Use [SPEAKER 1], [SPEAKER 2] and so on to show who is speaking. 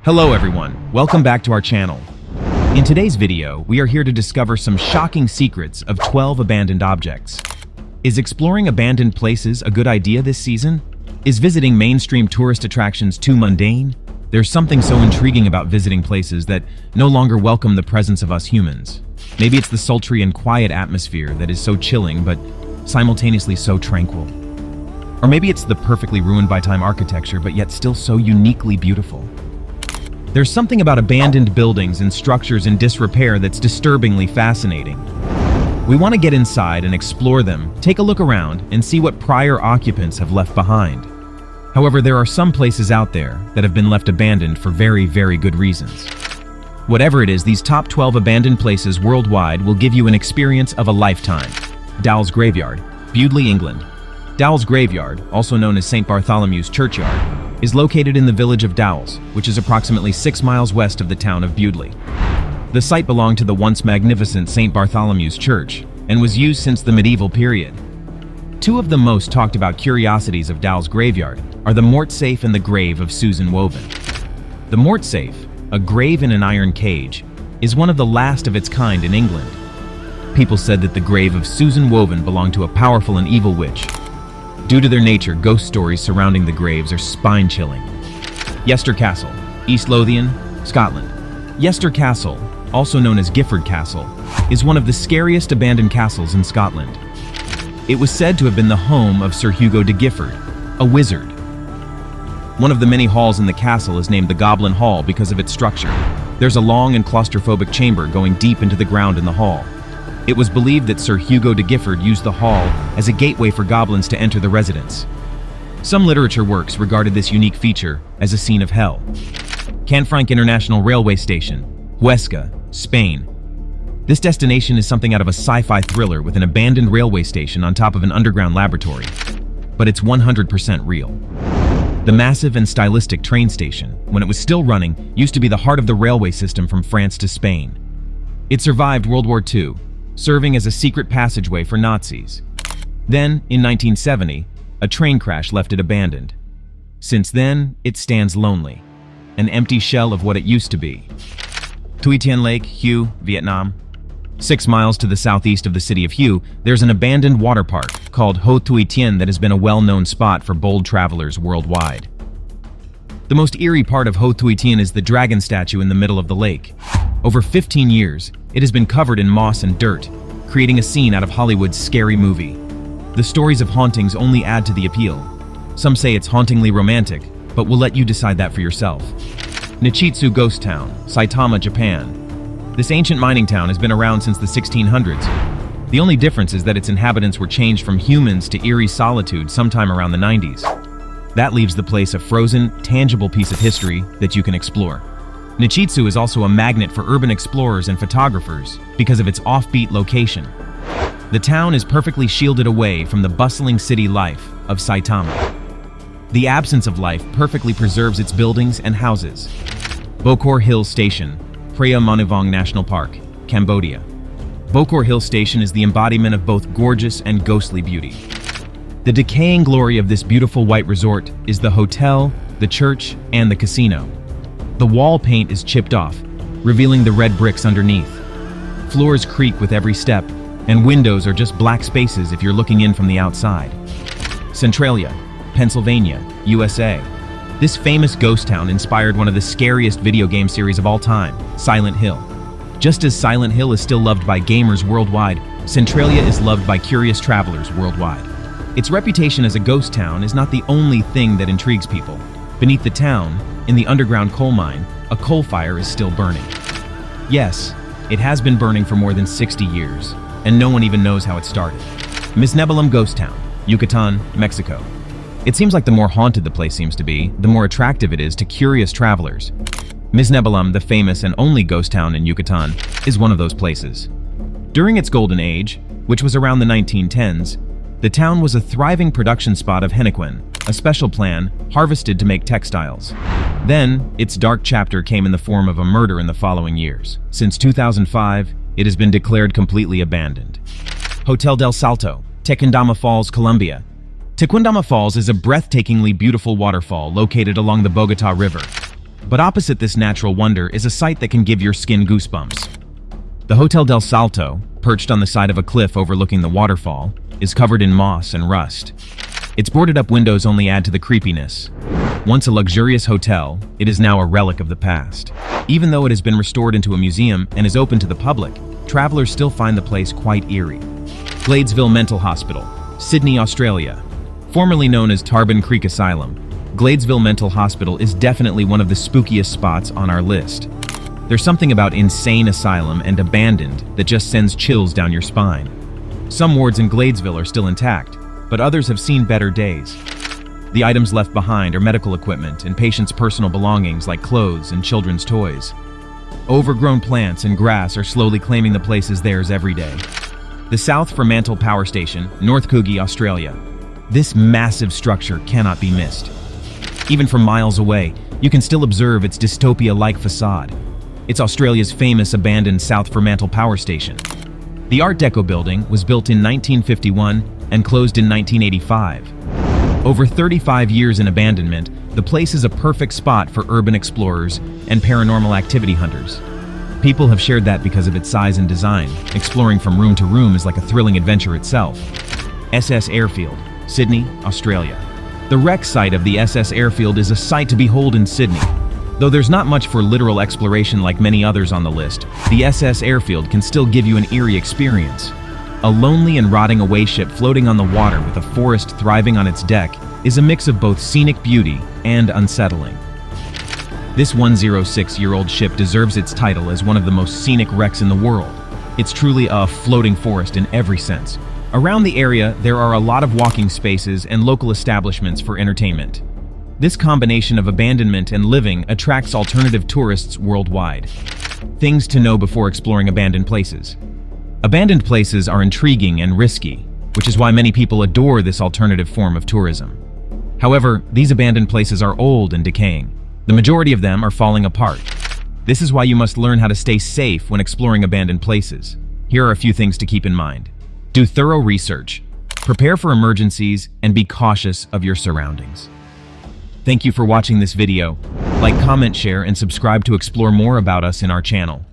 [SPEAKER 1] Hello everyone, welcome back to our channel. In today's video, we are here to discover some shocking secrets of 12 abandoned objects. Is exploring abandoned places a good idea this season? Is visiting mainstream tourist attractions too mundane? There's something so intriguing about visiting places that no longer welcome the presence of us humans. Maybe it's the sultry and quiet atmosphere that is so chilling but simultaneously so tranquil. Or maybe it's the perfectly ruined by time architecture but yet still so uniquely beautiful. There's something about abandoned buildings and structures in disrepair that's disturbingly fascinating. We want to get inside and explore them, take a look around, and see what prior occupants have left behind. However, there are some places out there that have been left abandoned for very, very good reasons. Whatever it is, these top 12 abandoned places worldwide will give you an experience of a lifetime. Dowles Graveyard, Bewdley, England. Dowles Graveyard, also known as St. Bartholomew's Churchyard, is located in the village of Dowles, which is approximately 6 miles west of the town of Bewdley. The site belonged to the once magnificent St. Bartholomew's Church and was used since the medieval period. Two of the most talked about curiosities of Dowles Graveyard are the Mort Safe and the grave of Susan Woven. The Mort Safe, a grave in an iron cage, is one of the last of its kind in England. People said that the grave of Susan Woven belonged to a powerful and evil witch. Due to their nature, ghost stories surrounding the graves are spine-chilling. Yester Castle, East Lothian, Scotland. Yester Castle, also known as Gifford Castle, is one of the scariest abandoned castles in Scotland. It was said to have been the home of Sir Hugo de Gifford, a wizard. One of the many halls in the castle is named the Goblin Hall because of its structure. There's a long and claustrophobic chamber going deep into the ground in the hall. It was believed that Sir Hugo de Gifford used the hall as a gateway for goblins to enter the residence. Some literature works regarded this unique feature as a scene of hell. Canfranc International Railway Station, Huesca, Spain. This destination is something out of a sci-fi thriller with an abandoned railway station on top of an underground laboratory. But it's 100% real. The massive and stylistic train station, when it was still running, used to be the heart of the railway system from France to Spain. It survived World War II, serving as a secret passageway for Nazis. Then, in 1970, a train crash left it abandoned. Since then, it stands lonely, an empty shell of what it used to be. Tuy Tien Lake, Hue, Vietnam. 6 miles to the southeast of the city of Hue, there's an abandoned water park called Ho Tuy Tien that has been a well-known spot for bold travelers worldwide. The most eerie part of Ho Tuy Tien is the dragon statue in the middle of the lake. Over 15 years, it has been covered in moss and dirt, creating a scene out of Hollywood's Scary Movie. The stories of hauntings only add to the appeal. Some say it's hauntingly romantic, but we'll let you decide that for yourself. Nichitsu Ghost Town, Saitama, Japan. This ancient mining town has been around since the 1600s. The only difference is that its inhabitants were changed from humans to eerie solitude sometime around the 90s. That leaves the place a frozen, tangible piece of history that you can explore. Nichitsu is also a magnet for urban explorers and photographers because of its offbeat location. The town is perfectly shielded away from the bustling city life of Saitama. The absence of life perfectly preserves its buildings and houses. Bokor Hill Station, Preah Manuvong National Park, Cambodia. Bokor Hill Station is the embodiment of both gorgeous and ghostly beauty. The decaying glory of this beautiful white resort is the hotel, the church, and the casino. The wall paint is chipped off, revealing the red bricks underneath. Floors creak with every step, and windows are just black spaces if you're looking in from the outside. Centralia, Pennsylvania, USA. This famous ghost town inspired one of the scariest video game series of all time, Silent Hill. Just as Silent Hill is still loved by gamers worldwide, Centralia is loved by curious travelers worldwide. Its reputation as a ghost town is not the only thing that intrigues people. Beneath the town, in the underground coal mine, a coal fire is still burning. Yes, it has been burning for more than 60 years, and no one even knows how it started. Misnebelam Ghost Town, Yucatan, Mexico. It seems like the more haunted the place seems to be, the more attractive it is to curious travelers. Misnebelam, the famous and only ghost town in Yucatan, is one of those places. During its golden age, which was around the 1910s, the town was a thriving production spot of henequen, a special plant harvested to make textiles. Then, its dark chapter came in the form of a murder in the following years. Since 2005, it has been declared completely abandoned. Hotel del Salto, Tequendama Falls, Colombia. Tequendama Falls is a breathtakingly beautiful waterfall located along the Bogota River. But opposite this natural wonder is a sight that can give your skin goosebumps. The Hotel del Salto, perched on the side of a cliff overlooking the waterfall, is covered in moss and rust. Its boarded-up windows only add to the creepiness. Once a luxurious hotel, it is now a relic of the past. Even though it has been restored into a museum and is open to the public, travelers still find the place quite eerie. Gladesville Mental Hospital, Sydney, Australia. Formerly known as Tarban Creek Asylum, Gladesville Mental Hospital is definitely one of the spookiest spots on our list. There's something about insane asylum and abandoned that just sends chills down your spine. Some wards in Gladesville are still intact, but others have seen better days. The items left behind are medical equipment and patients' personal belongings like clothes and children's toys. Overgrown plants and grass are slowly claiming the place as theirs every day. The South Fremantle Power Station, North Coogee, Australia. This massive structure cannot be missed. Even from miles away, you can still observe its dystopia-like facade. It's Australia's famous abandoned South Fremantle Power Station. The Art Deco building was built in 1951 and closed in 1985. Over 35 years in abandonment, the place is a perfect spot for urban explorers and paranormal activity hunters. People have shared that because of its size and design. Exploring from room to room is like a thrilling adventure itself. SS Airfield, Sydney, Australia. The wreck site of the SS Airfield is a sight to behold in Sydney. Though there's not much for literal exploration like many others on the list, the SS Airfield can still give you an eerie experience. A lonely and rotting away ship floating on the water with a forest thriving on its deck is a mix of both scenic beauty and unsettling. This 106-year-old ship deserves its title as one of the most scenic wrecks in the world. It's truly a floating forest in every sense. Around the area, there are a lot of walking spaces and local establishments for entertainment. This combination of abandonment and living attracts alternative tourists worldwide. Things to know before exploring abandoned places. Abandoned places are intriguing and risky, which is why many people adore this alternative form of tourism. However, these abandoned places are old and decaying. The majority of them are falling apart. This is why you must learn how to stay safe when exploring abandoned places. Here are a few things to keep in mind. Do thorough research, prepare for emergencies, and be cautious of your surroundings. Thank you for watching this video. Like, comment, share, and subscribe to explore more about us in our channel.